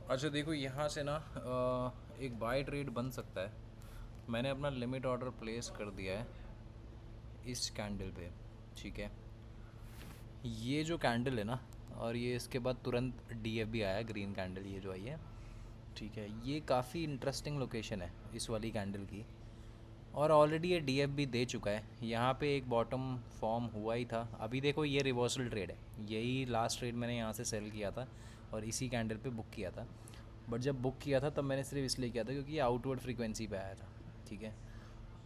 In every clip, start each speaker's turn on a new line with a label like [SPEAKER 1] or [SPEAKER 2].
[SPEAKER 1] अच्छा देखो, यहाँ से ना एक बाय ट्रेड बन सकता है। मैंने अपना लिमिट ऑर्डर प्लेस कर दिया है इस कैंडल पे। ठीक है, ये जो कैंडल है ना, और ये इसके बाद तुरंत डीएफ भी आया, ग्रीन कैंडल ये जो आई है। ठीक है, ये काफ़ी इंटरेस्टिंग लोकेशन है इस वाली कैंडल की। और ऑलरेडी ये डीएफ भी दे चुका है। यहाँ पे एक बॉटम फॉर्म हुआ ही था। अभी देखो ये रिवर्सल ट्रेड है, यही लास्ट ट्रेड मैंने यहाँ से सेल किया था और इसी कैंडल पे बुक किया था। बट जब बुक किया था तब मैंने सिर्फ इसलिए किया था क्योंकि ये आउटवर्ड फ्रीक्वेंसी पे आया था। ठीक है,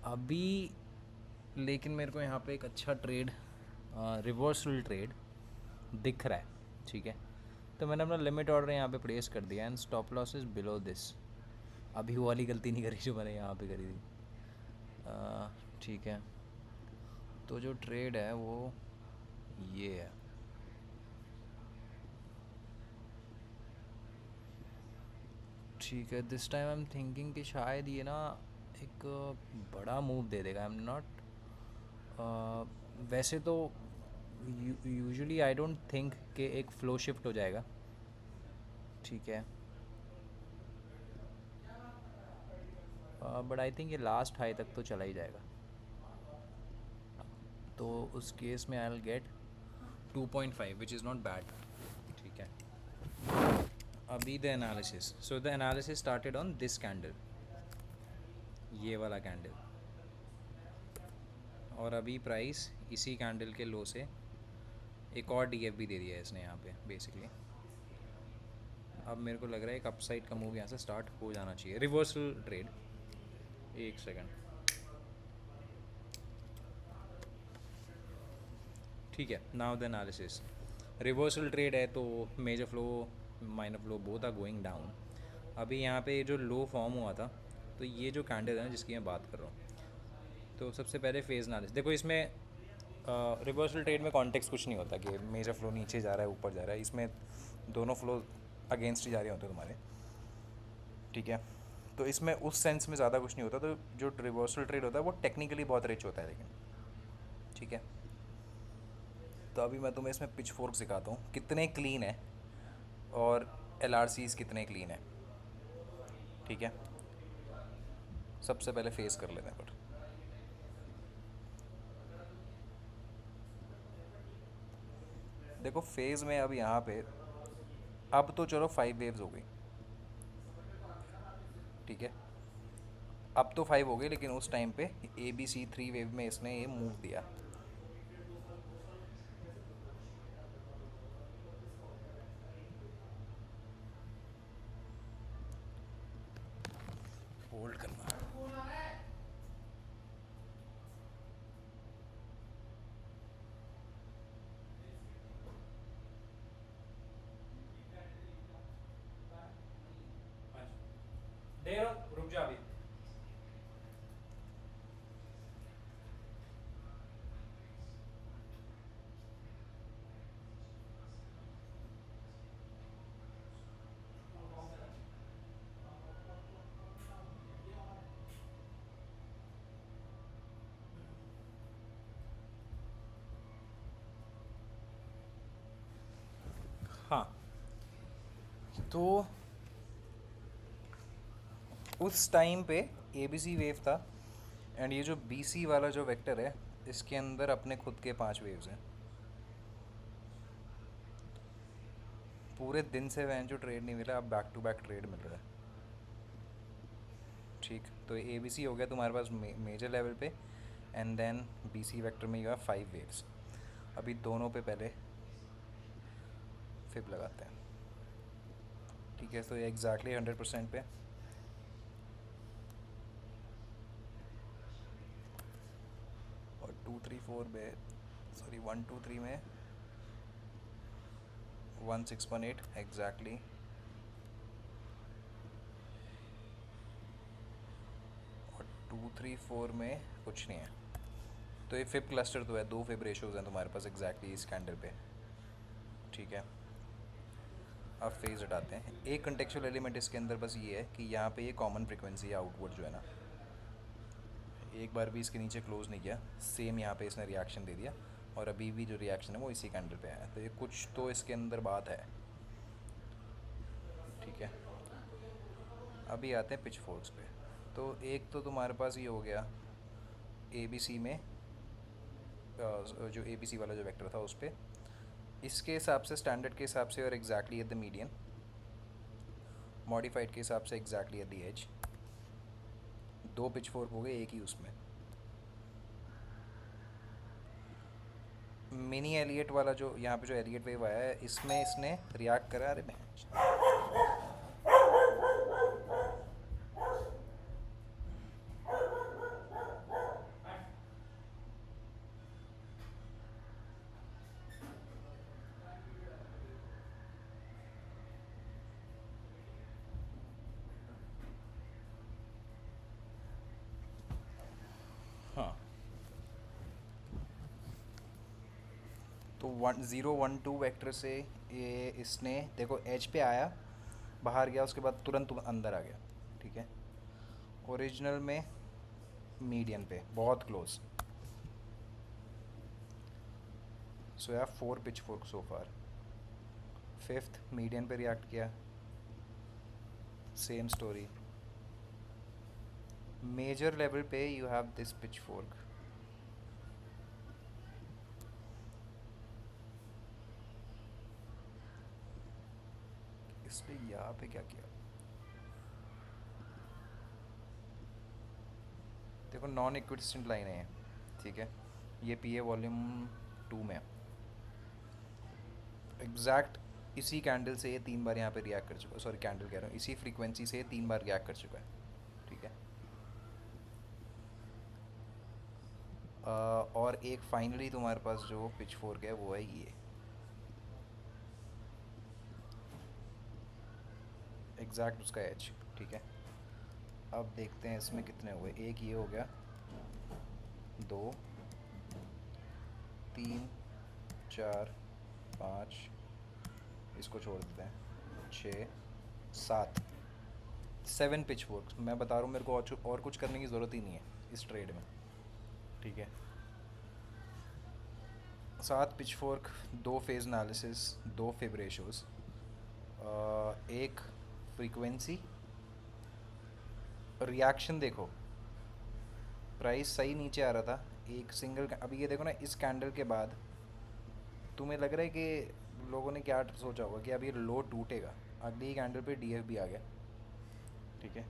[SPEAKER 1] अभी लेकिन मेरे को यहाँ पे एक अच्छा ट्रेड, रिवर्सल ट्रेड दिख रहा है। ठीक है, तो मैंने अपना लिमिट ऑर्डर यहाँ पे प्लेस कर दिया and stop loss is below this. अभी वो वाली गलती नहीं करी जो मैंने यहाँ पे करी थी। ठीक है, तो जो ट्रेड है वो ये है। ठीक है, this time I am thinking कि शायद ये ना एक बड़ा मूव दे देगा। आई एम नॉट, वैसे तो यूजुअली आई डोंट थिंक कि एक फ़्लो शिफ्ट हो जाएगा। ठीक है, बट आई थिंक ये लास्ट हाई तक तो चला ही जाएगा। तो उस केस में I will get 2.5 which is not bad. ठीक है, अभी the analysis, so the analysis started on this candle, ये वाला कैंडल। और अभी प्राइस इसी कैंडल के लो से एक और डीएफ भी दे दिया है इसने यहाँ पे बेसिकली। अब मेरे को लग रहा है एक अपसाइड का मूव यहाँ से स्टार्ट हो जाना चाहिए, रिवर्सल ट्रेड। एक सेकंड। ठीक है, now the analysis. Reversal trade है तो major flow minor flow both are going down. अभी यहाँ पे जो लो फॉर्म हुआ था, तो ये जो कैंडल है ना जिसकी मैं बात कर रहा हूँ, तो सबसे पहले फेज एनालिसिस देखो। इसमें रिवर्सल ट्रेड में कॉन्टेक्स्ट कुछ नहीं होता कि मेजर फ्लो नीचे जा रहा है ऊपर जा रहा है, इसमें दोनों फ्लो अगेंस्ट ही जा रहे होते हैं तुम्हारे। ठीक है, तो इसमें उस सेंस में ज़्यादा कुछ नहीं होता। तो जो रिवर्सल ट्रेड होता है वो टेक्निकली बहुत रिच होता है लेकिन। ठीक है, तो अभी मैं तुम्हें इसमें पिच फोर्क सिखाता हूँ कितने क्लीन है और एल कितने क्लीन है। ठीक है, सबसे पहले फेस कर लेते हैं पर। देखो फेज़ में अब यहाँ पे, अब तो चलो 5 वेव्स हो गई। ठीक है, अब तो 5 हो गई, लेकिन उस टाइम पे ABC 3 वेव में इसने ये मूव दिया। होल्ड करना। दे रहा हूँ, रुक जा अभी। हाँ, तो उस टाइम पे ABC वेव था एंड ये जो BC वाला जो वेक्टर है, इसके अंदर अपने खुद के 5 वेव्स हैं। पूरे दिन से वह जो ट्रेड नहीं मिला, अब बैक टू बैक ट्रेड मिल रहा है। ठीक, तो ABC हो गया तुम्हारे पास मेजर लेवल पे एंड देन BC वेक्टर में यू हैव 5 वेव्स। अभी दोनों पे पहले फिब लगाते हैं। ठीक है, तो ये एग्जैक्टली 100% पे। और 2 3 4 में, सॉरी 1 2 3 में 1618 एग्जैक्टली। और 2 3 4 में कुछ नहीं है। तो ये फिब क्लस्टर तो है, 2 फिब रेशोज़ हैं तुम्हारे पास एग्जैक्टली इस कैंडल पे। ठीक है, अब फेज हटाते हैं। एक कंटेक्चुअल एलिमेंट इसके अंदर बस ये है कि यहाँ पे ये कॉमन फ्रिक्वेंसी है आउटवर्ड जो है ना, एक बार भी इसके नीचे क्लोज नहीं किया, सेम यहाँ पे इसने रिएक्शन दे दिया। और अभी भी जो रिएक्शन है वो इसी कैंडल पे है, तो ये कुछ तो इसके अंदर बात है। ठीक है, अभी आते हैं पिच फोर्क्स पे। तो एक तो तुम्हारे पास ये हो गया ए बी सी में, जो ए बी सी वाला जो वेक्टर था उस पर, इसके हिसाब से स्टैंडर्ड के हिसाब से और exactly at the median, modified के हिसाब से एग्जैक्टली एट द एज, दो पिच फोर्क हो गए एक ही उसमें। मिनी एलियट वाला जो यहाँ पे जो एलियट वेव आया है, इसमें इसने रिएक्ट करा। अरे हाँ, तो 1 0 1 2 वेक्टर से ये इसने देखो एज पे आया, बाहर गया, उसके बाद तुरंत अंदर आ गया। ठीक है, ओरिजिनल में मीडियन पे बहुत क्लोज। सो या 4 पिच फोर्क सो फार। फिफ्थ मीडियन पे रिएक्ट किया, सेम स्टोरी। मेजर लेवल पे you have this pitch fork. इसलिए यहाँ पे क्या किया, देखो नॉन इक्विडिस्टेंट लाइन है। ठीक है, ये पी ए वॉल्यूम 2 में एग्जैक्ट इसी कैंडल से ये 3 बार यहाँ पे रिएक्ट कर चुका है। सॉरी, कैंडल कह रहा हूँ, इसी फ्रीक्वेंसी से ये 3 बार रिएक्ट कर चुका है। ठीक है, और एक फाइनली तुम्हारे पास जो पिच फोर्क है वो है ये, एग्जैक्ट उसका एज। ठीक है, अब देखते हैं इसमें कितने हुए। एक ये हो गया, 2 3 4 5, इसको छोड़ देते हैं, 6 7, 7 पिच फोर्क्स। मैं बता रहा हूँ, मेरे को और कुछ करने की ज़रूरत ही नहीं है इस ट्रेड में। ठीक है, 7 pitch fork, 2 phase analysis, 2 fib ratios, एक फ्रीक्वेंसी, रिएक्शन। देखो प्राइस सही नीचे आ रहा था, एक सिंगल। अभी ये देखो ना, इस कैंडल के बाद तुम्हें लग रहा है कि लोगों ने क्या सोचा होगा कि अब ये लो टूटेगा, अगली कैंडल पे डीएफ भी आ गया। ठीक है,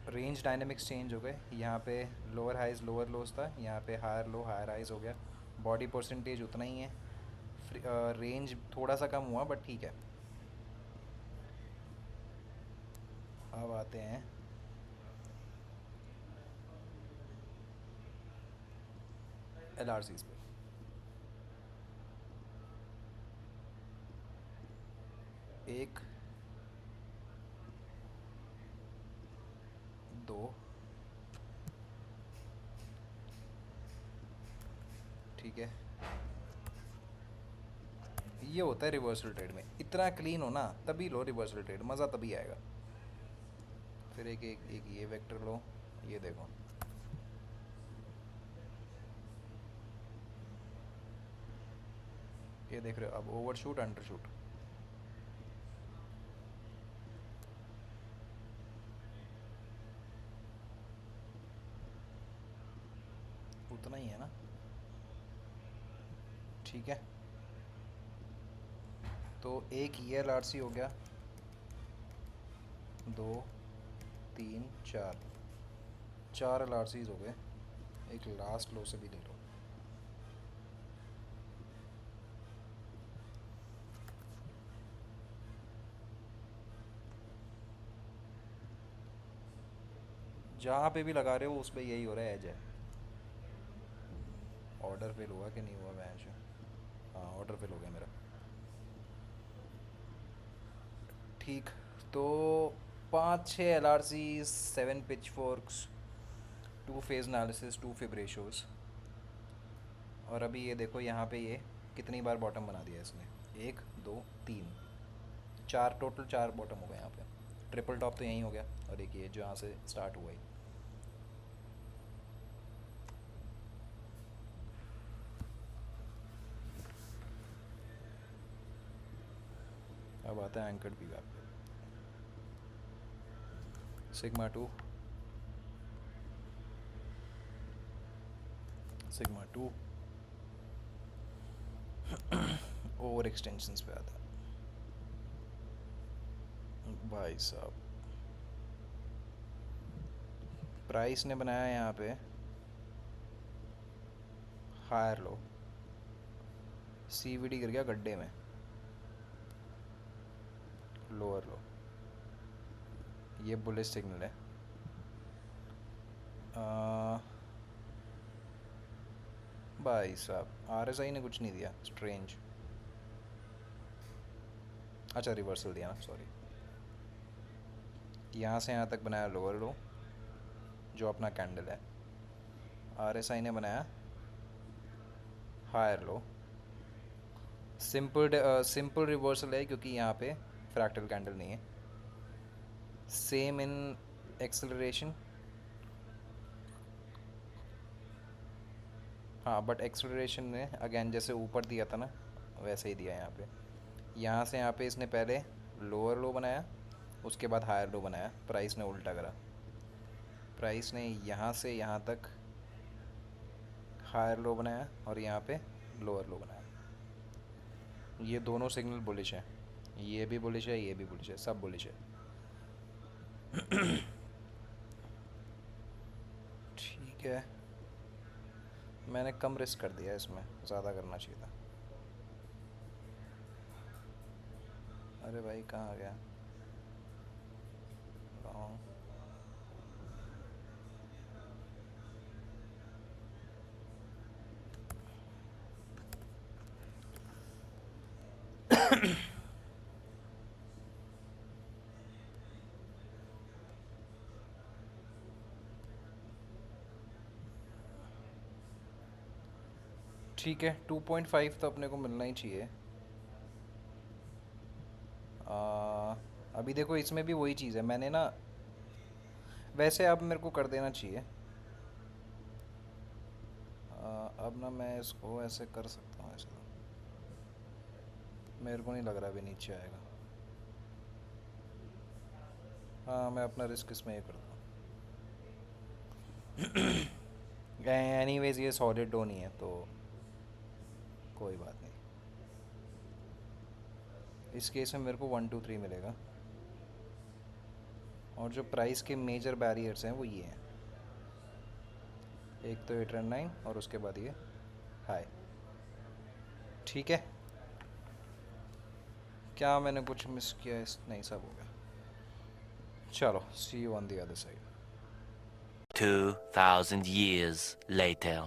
[SPEAKER 1] रेंज डायनेमिक्स चेंज हो गए। यहाँ पे लोअर हाइज लोअर लोज था, यहाँ पे हायर लो हायर हाइज हो गया। बॉडी परसेंटेज उतना ही है, रेंज थोड़ा सा कम हुआ बट ठीक है। अब आते हैं एल आर सीज पे। एक, दो, ठीक है, ये होता है रिवर्सल ट्रेड में। इतना क्लीन हो ना तभी लो रिवर्सल ट्रेड, मज़ा तभी आएगा। फिर एक एक एक ये वेक्टर लो, ये देखो, ये देख रहे हो, अब ओवरशूट अंडरशूट। उतना ही है ना। ठीक है, तो एक ये एल आर सी हो गया, 2 3 4, 4 एल आर सीज हो गए। एक लास्ट लो से भी ले लो। जहाँ पे भी लगा रहे हो उस पर यही हो रहा है, एज है। ऑर्डर फेल हुआ कि नहीं हुआ मैच? हाँ, ऑर्डर फेल हो गया मेरा। ठीक, तो 5 6 L R C, 7 pitch forks, 2 phase analysis, 2 fib ratios. और अभी ये देखो यहाँ पे ये कितनी बार बॉटम बना दिया इसने, 1 2 3 4, टोटल 4 बॉटम हो गए यहाँ पे। ट्रिपल टॉप तो यहीं हो गया, और एक ये जो यहाँ से स्टार्ट हुआ ही। अब आता है एंकर्ड पी पे। सिग्मा 2, सिग्मा 2 ओवर एक्सटेंशंस पे आता है भाई साहब। प्राइस ने बनाया यहाँ पे हायर लो, सीवीडी गिर गया गड्ढे में, लोअर लो, ये बुलिश सिग्नल है। भाई साहब आरएसआई ने कुछ नहीं दिया, स्ट्रेंज। अच्छा रिवर्सल दिया ना, सॉरी। यहाँ से यहाँ तक बनाया लोअर लो जो अपना कैंडल है, आरएसआई ने बनाया हायर लो। सिंपल रिवर्सल है क्योंकि यहाँ पे फ्रैक्टल कैंडल नहीं है। सेम इन एक्सेलरेशन, हाँ, बट एक्सेलरेशन ने अगेन जैसे ऊपर दिया था ना वैसे ही दिया यहाँ पे। यहाँ से यहाँ पे इसने पहले लोअर लो बनाया, उसके बाद हायर लो बनाया। प्राइस ने उल्टा करा, प्राइस ने यहाँ से यहाँ तक हायर लो बनाया और यहाँ पे लोअर लो बनाया। ये दोनों सिग्नल बुलिश है, ये भी बुलिश है, ये भी बुलिश है, सब बुलिश है। ठीक है, मैंने कम रिस्क कर दिया, इसमें ज़्यादा करना चाहिए था। अरे भाई कहाँ गया लॉन्ग? ठीक है, 2.5 तो अपने को मिलना ही चाहिए। अभी देखो इसमें भी वही चीज़ है, मैंने ना वैसे अब मेरे को कर देना चाहिए। अब ना मैं इसको ऐसे कर सकता हूँ, ऐसे तो मेरे को नहीं लग रहा अभी नीचे आएगा। हाँ, मैं अपना रिस्क इसमें ये करता हूँ। एनीवेज ये सॉलिड डो नहीं है तो कोई बात नहीं। इस केस में मेरे को 1 2 3 मिलेगा, और जो प्राइस के मेजर बैरियर्स हैं वो ये हैं, एक तो 809 और उसके बाद ये हाई। ठीक है, क्या मैंने कुछ मिस किया? इस नहीं, सब हो गया। चलो, see you on the other side.
[SPEAKER 2] 2000 years later.